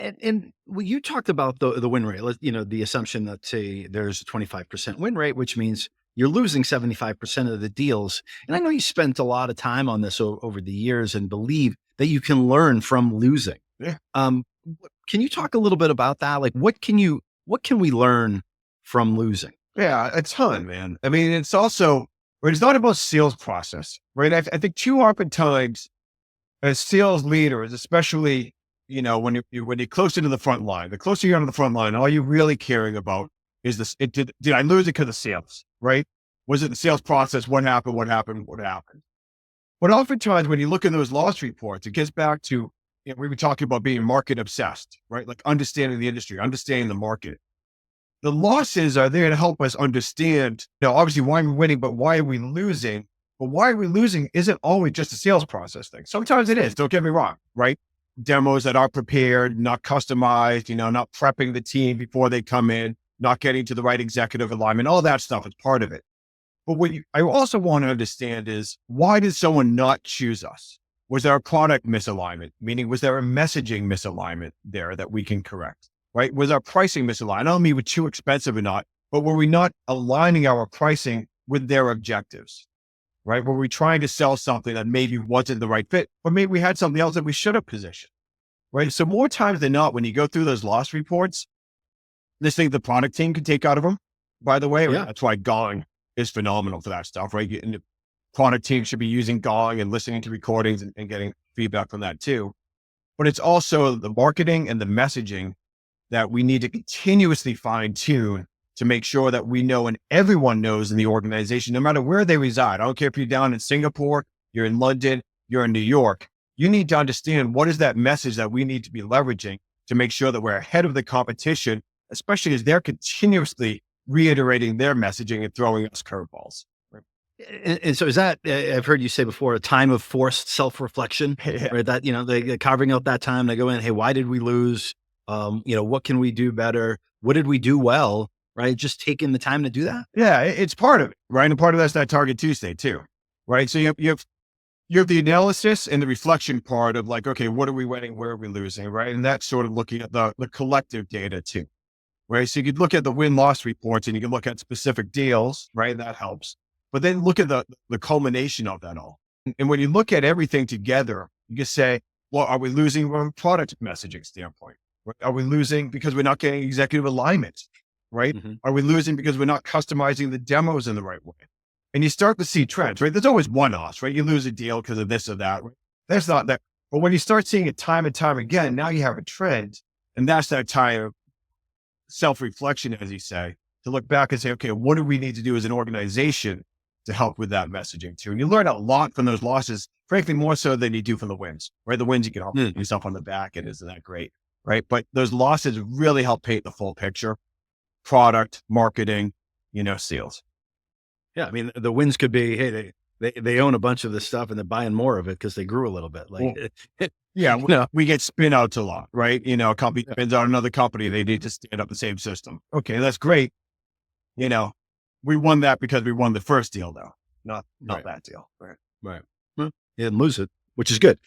And well, you talked about the win rate. The assumption that say there's a 25% win rate, which means you're losing 75% of the deals. And I know you spent a lot of time on this over the years and believe that you can learn from losing. Yeah. Can you talk a little bit about that? Like, what can we learn from losing? Yeah, a ton, man. I mean, it's also, right, it's not about sales process, right? I think too often times as sales leaders, especially, when you're closer to the front line, the closer you're on the front line, all you're really caring about is this. Did I lose it because of sales, right? Was it the sales process? What happened? What happened? What happened? But oftentimes when you look at those loss reports, it gets back to, we were talking about being market obsessed, right? Like understanding the industry, understanding the market. The losses are there to help us understand, obviously why we're winning, but why are we losing? But why we're losing isn't always just a sales process thing. Sometimes it is, don't get me wrong, right? Demos that are prepared, not customized, not prepping the team before they come in, not getting to the right executive alignment, all that stuff is part of it. But what I also want to understand is, why did someone not choose us? Was there a product misalignment? Meaning, was there a messaging misalignment there that we can correct, right? Was our pricing misaligned? I don't mean we're too expensive or not, but were we not aligning our pricing with their objectives, right? Were we trying to sell something that maybe wasn't the right fit, or maybe we had something else that we should have positioned, right? So more times than not, when you go through those loss reports, this thing the product team can take out of them, by the way, Yeah. That's why Gong is phenomenal for that stuff, right? And the product team should be using Gong and listening to recordings and getting feedback from that too. But it's also the marketing and the messaging that we need to continuously fine tune to make sure that we know and everyone knows in the organization, no matter where they reside. I don't care if you're down in Singapore, you're in London, you're in New York, you need to understand what is that message that we need to be leveraging to make sure that we're ahead of the competition, especially as they're continuously reiterating their messaging and throwing us curveballs. And so is that, I've heard you say before, a time of forced self-reflection, Yeah. right? That, they're carving out that time. They go in, hey, why did we lose? What can we do better? What did we do well? Right? Just taking the time to do that. Yeah, it's part of it, right? And part of that's that Target Tuesday too, right? So you have the analysis and the reflection part of like, okay, what are we winning? Where are we losing? Right. And that's sort of looking at the collective data too, right? So you could look at the win-loss reports and you can look at specific deals, right? That helps. But then look at the culmination of that all. And when you look at everything together, you can say, well, are we losing from a product messaging standpoint? Are we losing because we're not getting executive alignment, right? Mm-hmm. Are we losing because we're not customizing the demos in the right way? And you start to see trends, right? There's always one-offs, right? You lose a deal because of this or that. Right? That's not that. But when you start seeing it time and time again, now you have a trend. And that's that time of self-reflection, as you say, to look back and say, okay, what do we need to do as an organization to help with that messaging too? And you learn a lot from those losses, frankly, more so than you do from the wins, right? The wins, you can help yourself on the back and isn't that great, right? But those losses really help paint the full picture, product, marketing, sales. Yeah. I mean, the wins could be, hey, they own a bunch of this stuff and they're buying more of it because they grew a little bit. Like, yeah, we get spin outs a lot, right? A company spins out another company, they need to stand up the same system. Okay, that's great. We won that because we won the first deal though, not Right. that deal. Right. Right. Well, you didn't lose it, which is good.